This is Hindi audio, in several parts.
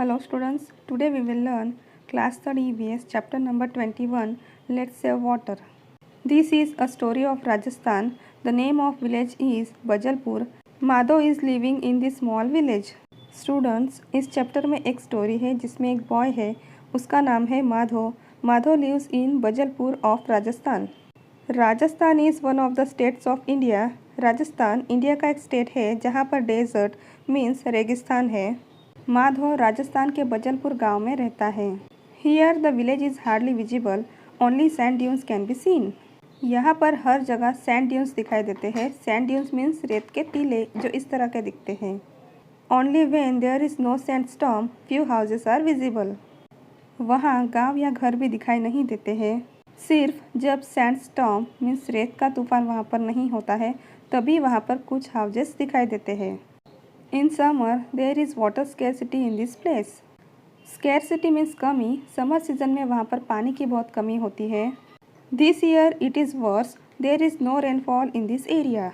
Hello students, today we will learn class 3 EVS chapter number 21, Let's Save Water. This is a story of Rajasthan. The name of village is Bajalpur. Madho is living in this small village. Students, इस चैप्टर में एक स्टोरी है जिसमें एक बॉय है, उसका नाम है Madho. Madho lives in बजलपुर of Rajasthan. Rajasthan is one of the states of India. Rajasthan India का एक स्टेट है जहाँ पर डेजर्ट मीन्स रेगिस्तान है. माधो राजस्थान के बजलपुर गांव में रहता है. Here the village is hardly visible, only sand dunes can be seen. यहाँ पर हर जगह सैंड ड्यून्स दिखाई देते हैं. सैंड ड्यून्स मीन्स रेत के टीले जो इस तरह के दिखते हैं. Only when there is no sand storm few houses are visible. वहाँ गांव या घर भी दिखाई नहीं देते हैं. सिर्फ जब सैंड स्टॉर्म मीन्स रेत का तूफान वहाँ पर नहीं होता है तभी वहाँ पर कुछ हाउसेस दिखाई देते हैं. In summer there is water scarcity in this place. Scarcity means कमी. समर सीजन में वहाँ पर पानी की बहुत कमी होती है. This year it is worse, there is no rainfall in this area.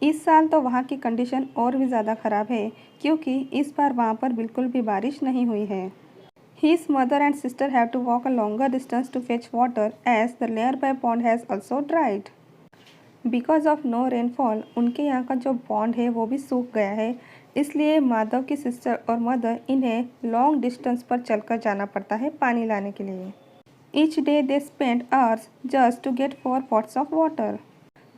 इस साल तो वहाँ की कंडीशन और भी ज़्यादा ख़राब है क्योंकि इस बार वहाँ पर बिल्कुल भी बारिश नहीं हुई है. His mother and sister have to walk a longer distance to fetch water as the nearby pond has also dried. Because of no rainfall, उनके यहाँ का जो पॉन्ड है वो भी सूख गया है, इसलिए माधव की सिस्टर और मदर इन्हें लॉन्ग डिस्टेंस पर चलकर जाना पड़ता है पानी लाने के लिए. Each day they spend hours just to get 4 pots of water.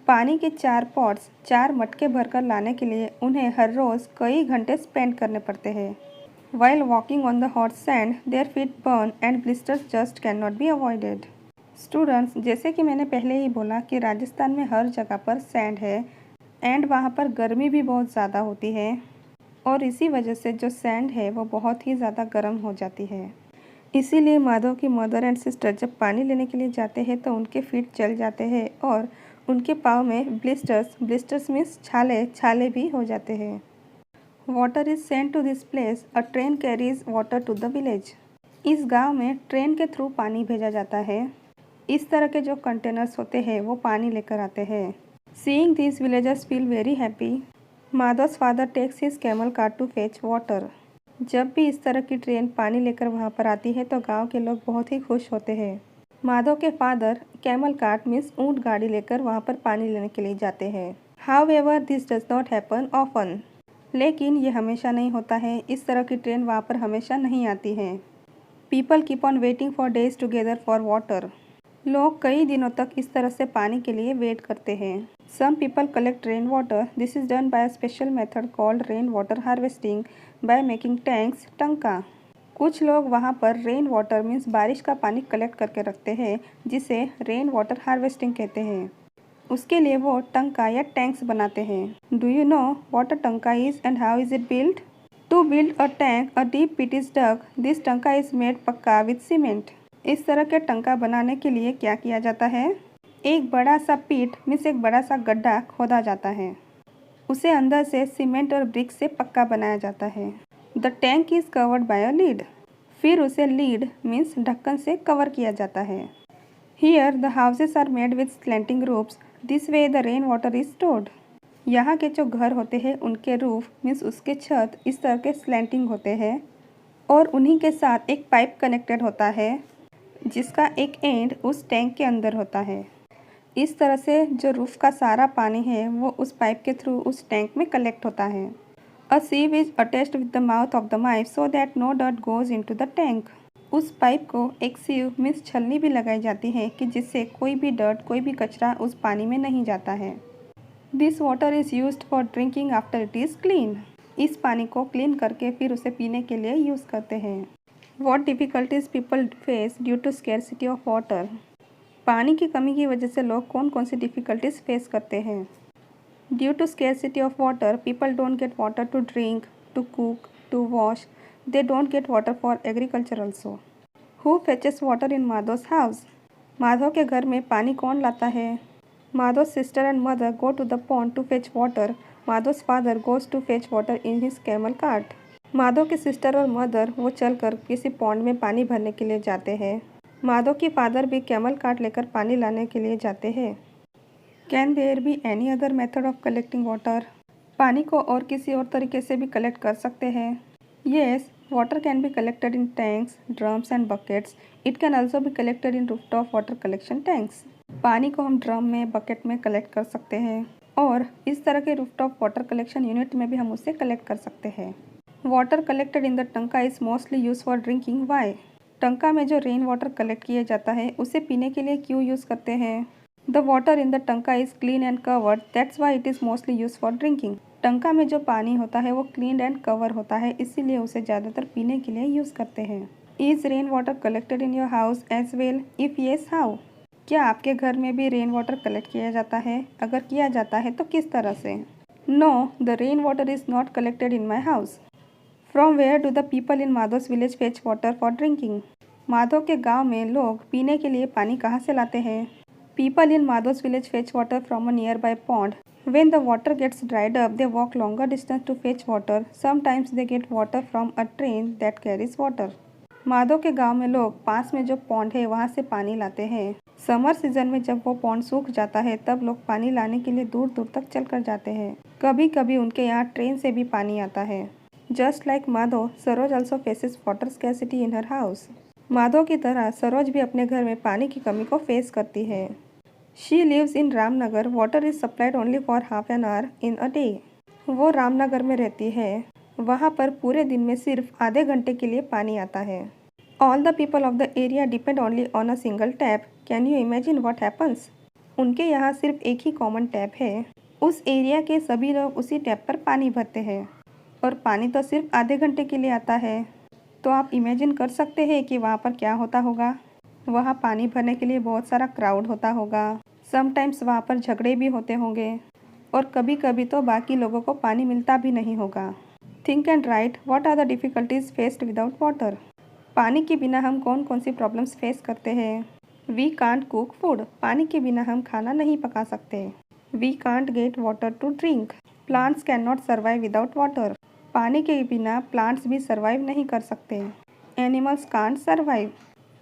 पानी के 4 पॉट्स 4 मटके भरकर लाने के लिए उन्हें हर रोज़ कई घंटे स्पेंड करने पड़ते हैं. While walking on the hot sand, their feet burn and blisters just cannot be avoided. Students, जैसे कि मैंने पहले ही बोला कि राजस्थान में हर जगह पर सैंड है एंड वहाँ पर गर्मी भी बहुत ज़्यादा होती है और इसी वजह से जो सैंड है वो बहुत ही ज़्यादा गर्म हो जाती है. इसीलिए माधव की मदर एंड सिस्टर जब पानी लेने के लिए जाते हैं तो उनके फीट जल जाते हैं और उनके पाँव में ब्लिस्टर्स मीन्स छाले भी हो जाते हैं. Water is sent to this place. A train carries water to the village. इस गांव में ट्रेन के थ्रू पानी भेजा जाता है. इस तरह के जो कंटेनर्स होते हैं वो पानी लेकर आते हैं. Seeing these villagers feel very happy. Madhav's father takes his camel cart to fetch water. जब भी इस तरह की ट्रेन पानी लेकर वहाँ पर आती है तो गांव के लोग बहुत ही खुश होते हैं. माधव के फादर कैमल कार्ट मीन्स ऊँट गाड़ी लेकर वहाँ पर पानी लेने के लिए जाते हैं. However, this does not happen often. लेकिन ये हमेशा नहीं होता है. इस तरह की ट्रेन वहाँ पर हमेशा नहीं आती है. People keep on waiting for days together for water. लोग कई दिनों तक इस तरह से पानी के लिए वेट करते हैं. Some people collect rain water. This is done by a special method called rain water harvesting by making tanks टंका. कुछ लोग वहाँ पर रेन वाटर मीन्स बारिश का पानी कलेक्ट करके रखते हैं जिसे रेन वाटर हार्वेस्टिंग कहते हैं. उसके लिए वो टंका या टैंक्स बनाते हैं. Do you know what a tanka is and how is it build? To build a tank a deep pit is dug. This tanka is made pucca with cement. इस तरह के टंका बनाने के लिए क्या किया जाता है? एक बड़ा सा पिट मीन्स एक बड़ा सा गड्ढा खोदा जाता है. उसे अंदर से सीमेंट और ब्रिक से पक्का बनाया जाता है. The tank is covered by a lead. फिर उसे लीड मीन्स ढक्कन से कवर किया जाता है. Here the houses are made with slanting roofs. This way the rain water is stored. यहाँ के जो घर होते हैं उनके रूफ मीन्स उसके छत इस तरह के स्लैंटिंग होते हैं और उन्हीं के साथ एक पाइप कनेक्टेड होता है जिसका एक एंड उस टैंक के अंदर होता है. इस तरह से जो रूफ का सारा पानी है वो उस पाइप के थ्रू उस टैंक में कलेक्ट होता है. A sieve is attached with the mouth of the pipe so that no dirt goes into the tank. उस पाइप को एक सीव मीन्स छलनी भी लगाई जाती है कि जिससे कोई भी डर्ट कोई भी कचरा उस पानी में नहीं जाता है. This water is used for drinking after it is clean. इस पानी को क्लीन करके फिर उसे पीने के लिए यूज़ करते हैं. What difficulties people face due to scarcity of water. पानी की कमी की वजह से लोग कौन कौन सी डिफ़िकल्टीज फेस करते हैं? Due to scarcity of water people don't get water to drink, to cook, to wash. They don't get water for agriculture also. Who fetches water in Madhav's house? Madhav के घर में पानी कौन लाता है? Madhav's sister and mother go to the pond to fetch water. Madhav's father goes to fetch water in his camel cart. Madhav के सिस्टर और मदर वो चलकर किसी पॉन्ड में पानी भरने के लिए जाते हैं. माधव की फादर भी कैमल कार्ट लेकर पानी लाने के लिए जाते हैं. Can there be any other method of collecting water? पानी को और किसी और तरीके से भी कलेक्ट कर सकते हैं. Yes, Water can be collected in tanks, drums and buckets. It can also be collected in rooftop water collection tanks. पानी को हम ड्रम में, बकेट में कलेक्ट कर सकते हैं और इस तरह के रूफटॉप वाटर कलेक्शन यूनिट में भी हम उसे कलेक्ट कर सकते हैं। वाटर कलेक्टेड इन द टंका is mostly use for drinking. Why? टंका में जो रेन वाटर कलेक्ट किया जाता है उसे पीने के लिए क्यों यूज़ करते हैं? द वाटर इन द टंका is clean and covered, that's why it is mostly use for drinking. टंका में जो पानी होता है वो क्लीन एंड कवर होता है, इसीलिए उसे ज़्यादातर पीने के लिए यूज़ करते हैं। Is rain water collected in your house as well? If yes, how? क्या आपके घर में भी रेन वाटर कलेक्ट किया जाता है? अगर किया जाता है तो किस तरह से? No, the rain water is not collected in my house. From where do the people in Madho's village fetch water for drinking? Madho के गांव में लोग पीने के लिए पानी कहाँ से लाते हैं? People in Madho's village fetch water from a nearby pond. When the water gets dried up, they walk longer distance to fetch water. Sometimes they get water from a train that carries water. Madho के गांव में लोग पास में जो पॉन्ड है वहां से पानी लाते हैं। समर सीजन में जब वो पॉन्ड सूख जाता है तब लोग पानी लाने के लिए दूर दूर तक चलकर जाते हैं। कभी कभी उनके यहाँ ट्रेन से भी पानी आता है। Just like Madho, Saroj also faces water scarcity in her house. Madho की तरह सरोज भी अपने घर में पानी की कमी को फेस करती है। She lives in Ramnagar. Water is supplied only for half an hour in a day. वो रामनगर में रहती है, वहाँ पर पूरे दिन में सिर्फ आधे घंटे के लिए पानी आता है। All the people of the area depend only on a single tap. Can you imagine what happens? उनके यहाँ सिर्फ एक ही कॉमन टैप है। उस एरिया के सभी लोग उसी टैप पर पानी भरते हैं और पानी तो सिर्फ आधे घंटे के लिए आता है। तो आप इमेजिन कर सकते हैं कि वहाँ पर क्या होता होगा। वहाँ पानी भरने के लिए बहुत सारा क्राउड होता होगा। समटाइम्स वहाँ पर झगड़े भी होते होंगे और कभी कभी तो बाकी लोगों को पानी मिलता भी नहीं होगा। Think and write, what are the difficulties faced without water? पानी के बिना हम कौन कौन सी प्रॉब्लम्स फेस करते हैं? वी कांट कुक फूड, पानी के बिना हम खाना नहीं पका सकते। We can't get water to drink, plants can not survive without water, पानी के बिना प्लांट्स भी सर्वाइव नहीं कर सकते। एनिमल्स कांट सर्वाइव,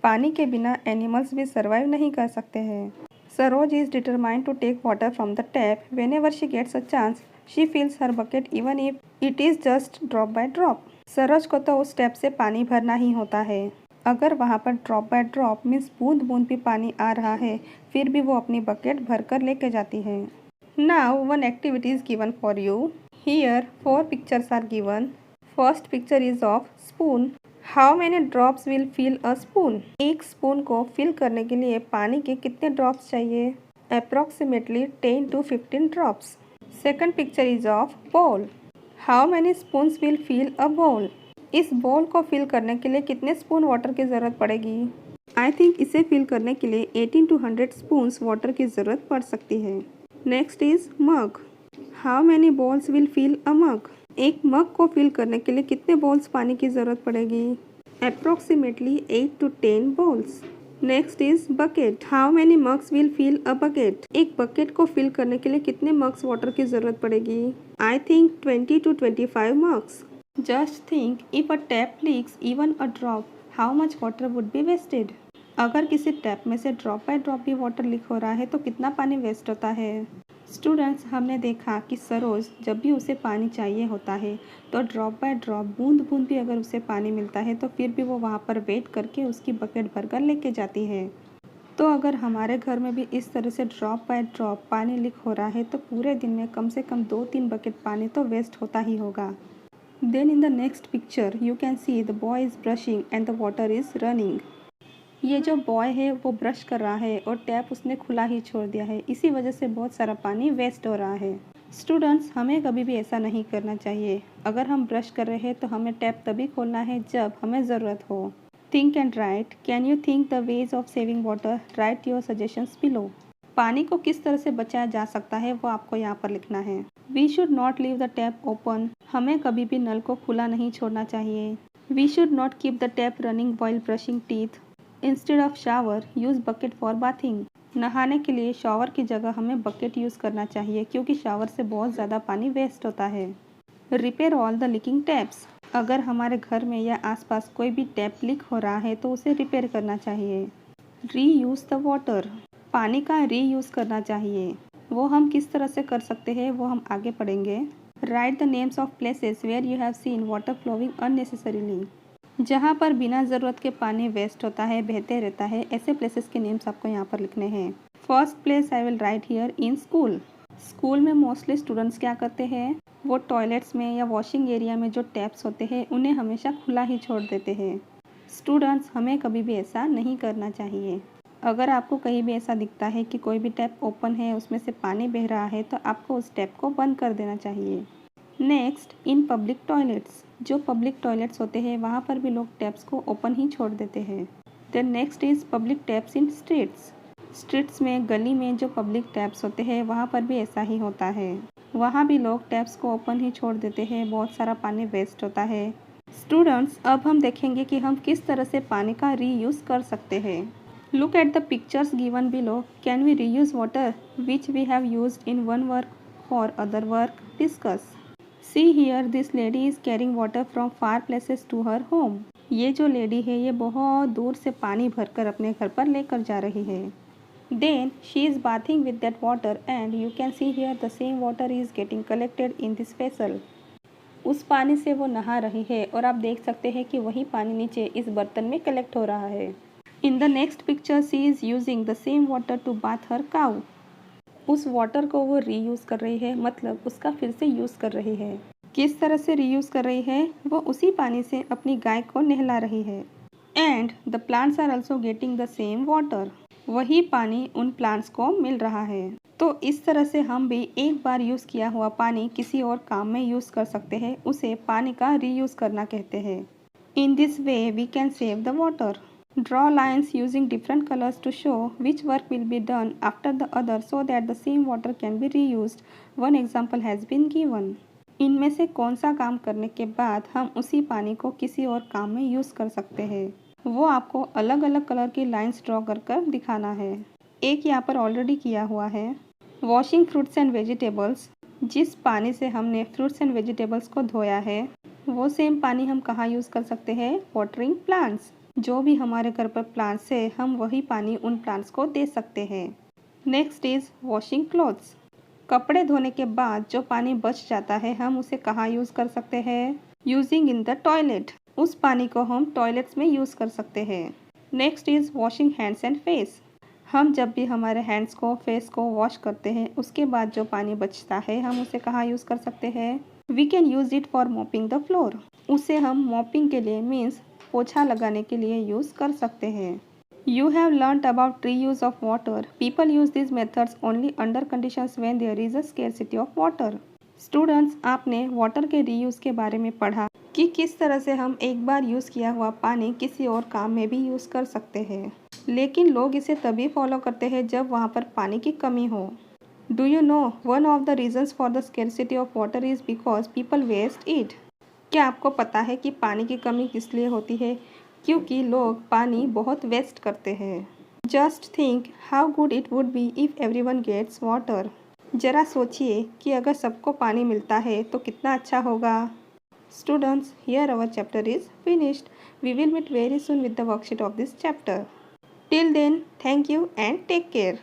पानी के बिना एनिमल्स भी सर्वाइव नहीं कर सकते हैं। Saroj is determined to take water from the tap. Whenever she gets a chance, she fills her bucket even if it is just drop by drop. Saroj को तो उस टैप से पानी भरना ही होता है। अगर वहाँ पर ड्रॉप बाय ड्रॉप मीन्स बूंद बूंद भी पानी आ रहा है, फिर भी वो अपनी बकेट भर कर लेके जाती है। Now one activity is given for you. Here 4 pictures are given. First picture is of spoon. How many drops will fill a spoon? एक स्पून को फिल करने के लिए पानी के कितने ड्रॉप्स चाहिए? Approximately 10 to 15 drops. Second picture is of bowl. How many spoons will fill a bowl? इस बाउल को फिल करने के लिए कितने स्पून वाटर की ज़रूरत पड़ेगी? आई थिंक इसे फिल करने के लिए 18 to 100 स्पून्स वाटर की ज़रूरत पड़ सकती है। Next is mug. How many balls will fill a mug? एक मग को फिल करने के लिए कितने बॉल्स पानी की ज़रूरत पड़ेगी? Approximately 8 to 10 bowls. Next is bucket. How many mugs will fill a bucket? एक बकेट को फिल करने के लिए कितने मग्स वाटर की ज़रूरत पड़ेगी? I think 20 to 25 mugs. Just think, if a tap leaks even a drop, how much water would be wasted? अगर किसी टैप में से ड्रॉप बाय ड्रॉप भी वाटर लीक हो रहा है तो कितना पानी वेस्ट होता है? स्टूडेंट्स, हमने देखा कि सरोज जब भी उसे पानी चाहिए होता है तो ड्रॉप बाय ड्रॉप, बूंद बूंद भी अगर उसे पानी मिलता है तो फिर भी वो वहाँ पर वेट करके उसकी बकेट भरकर लेके जाती है। तो अगर हमारे घर में भी इस तरह से ड्रॉप बाय ड्रॉप पानी लीक हो रहा है तो पूरे दिन में कम से कम 2-3 बकेट पानी तो वेस्ट होता ही होगा। Then in the next picture you can see the boy is brushing and the water is running. ये जो बॉय है वो ब्रश कर रहा है और टैप उसने खुला ही छोड़ दिया है, इसी वजह से बहुत सारा पानी वेस्ट हो रहा है। स्टूडेंट्स, हमें कभी भी ऐसा नहीं करना चाहिए। अगर हम ब्रश कर रहे हैं तो हमें टैप तभी खोलना है जब हमें ज़रूरत हो। Think and right, can you think the ways of saving water? Right your suggestions below. पानी को किस तरह से बचाया जा सकता है वो आपको यहाँ पर लिखना है। We should not leave the tap open, हमें कभी भी नल को खुला नहीं छोड़ना चाहिए। We should not keep the tap running while brushing teeth. Instead of shower use bucket for bathing. नहाने के लिए शॉवर की जगह हमें बकेट यूज़ करना चाहिए क्योंकि शावर से बहुत ज़्यादा पानी वेस्ट होता है। Repair all the leaking taps. अगर हमारे घर में या आसपास कोई भी टैप लीक हो रहा है तो उसे रिपेयर करना चाहिए। री यूज़ द वाटर। पानी का री यूज़ करना चाहिए। वो हम किस तरह से कर सकते हैं वो हम आगे पढ़ेंगे। Write the names of places where you have seen water flowing unnecessarily. जहाँ पर बिना ज़रूरत के पानी वेस्ट होता है, बहते रहता है, ऐसे प्लेसेस के नेम्स आपको यहाँ पर लिखने हैं। First place I will write here in school. School में मोस्टली स्टूडेंट्स क्या करते हैं, वो टॉयलेट्स में या वॉशिंग एरिया में जो टैप्स होते हैं उन्हें हमेशा खुला ही छोड़ देते हैं। स्टूडेंट्स, हमें कभी भी ऐसा नहीं करना चाहिए। अगर आपको कहीं भी ऐसा दिखता है कि कोई भी टैप ओपन है, उसमें से पानी बह रहा है, तो आपको उस टैप को बंद कर देना चाहिए। Next, in public toilets. जो पब्लिक टॉयलेट्स होते हैं वहाँ पर भी लोग टैप्स को ओपन ही छोड़ देते हैं। Then next is public taps in streets. Streets में, गली में जो पब्लिक टैप्स होते हैं वहाँ पर भी ऐसा ही होता है। वहाँ भी लोग टैप्स को ओपन ही छोड़ देते हैं, बहुत सारा पानी वेस्ट होता है। स्टूडेंट्स, अब हम देखेंगे कि हम किस तरह से पानी का रीयूज़ कर सकते हैं। Look at the pictures given below. Can we reuse water which we have used in one work for other work? Discuss. See here, this lady is carrying water from far places to her home. ये जो लेडी है ये बहुत दूर से पानी भरकर अपने घर पर लेकर जा रही है। Then she is bathing with that water and you can see here the same water is getting collected in this vessel. उस पानी से वो नहा रही है और आप देख सकते हैं कि वही पानी नीचे इस बर्तन में कलेक्ट हो रहा है। In the next picture she is using the same water to bath her cow. उस वाटर को वो रीयूज़ कर रही है, मतलब उसका फिर से यूज़ कर रही है। किस तरह से रीयूज़ कर रही है, वो उसी पानी से अपनी गाय को नहला रही है। And the plants are also getting the same water. वही पानी उन प्लांट्स को मिल रहा है। तो इस तरह से हम भी एक बार यूज़ किया हुआ पानी किसी और काम में यूज़ कर सकते हैं, उसे पानी का रीयूज़ करना कहते हैं। In this way we can save the water. Draw lines using different colors to show which work will be done after the other so that the same water can be reused. One example has been given. इनमें से कौन सा काम करने के बाद हम उसी पानी को किसी और काम में यूज़ कर सकते हैं, वो आपको अलग अलग कलर की लाइंस ड्रॉ कर कर दिखाना है। एक यहाँ पर ऑलरेडी किया हुआ है। Washing fruits and vegetables. जिस पानी से हमने फ्रूट्स एंड वेजिटेबल्स को धोया है वो सेम पानी हम कहाँ यूज़ कर सकते हैं? Watering plants. जो भी हमारे घर पर प्लांट्स है हम वही पानी उन प्लांट्स को दे सकते हैं। Next is washing clothes. कपड़े धोने के बाद जो पानी बच जाता है हम उसे कहाँ यूज़ कर सकते हैं? Using in the toilet. उस पानी को हम टॉयलेट्स में यूज़ कर सकते हैं। Next is washing hands and face. हम जब भी हमारे हैंड्स को, फेस को वॉश करते हैं उसके बाद जो पानी बचता है हम उसे कहाँ यूज़ कर सकते हैं? We can use it for mopping the floor. उसे हम मॉपिंग के लिए मीन्स पोछा लगाने के लिए यूज़ कर सकते हैं। You have learnt about reuse of water. People use these methods only under conditions when there is a scarcity of water. Students, आपने वाटर के रीयूज़ के बारे में पढ़ा कि किस तरह से हम एक बार यूज़ किया हुआ पानी किसी और काम में भी यूज़ कर सकते हैं, लेकिन लोग इसे तभी फॉलो करते हैं जब वहाँ पर पानी की कमी हो। Do you know one of the reasons for the scarcity of water is because people waste it? क्या आपको पता है कि पानी की कमी किस लिए होती है? क्योंकि लोग पानी बहुत वेस्ट करते हैं। Just think how good it would be if everyone gets water. ज़रा सोचिए कि अगर सबको पानी मिलता है तो कितना अच्छा होगा। Students, here our chapter is finished. We will meet very soon with the worksheet of this chapter. Till then, thank you and take care.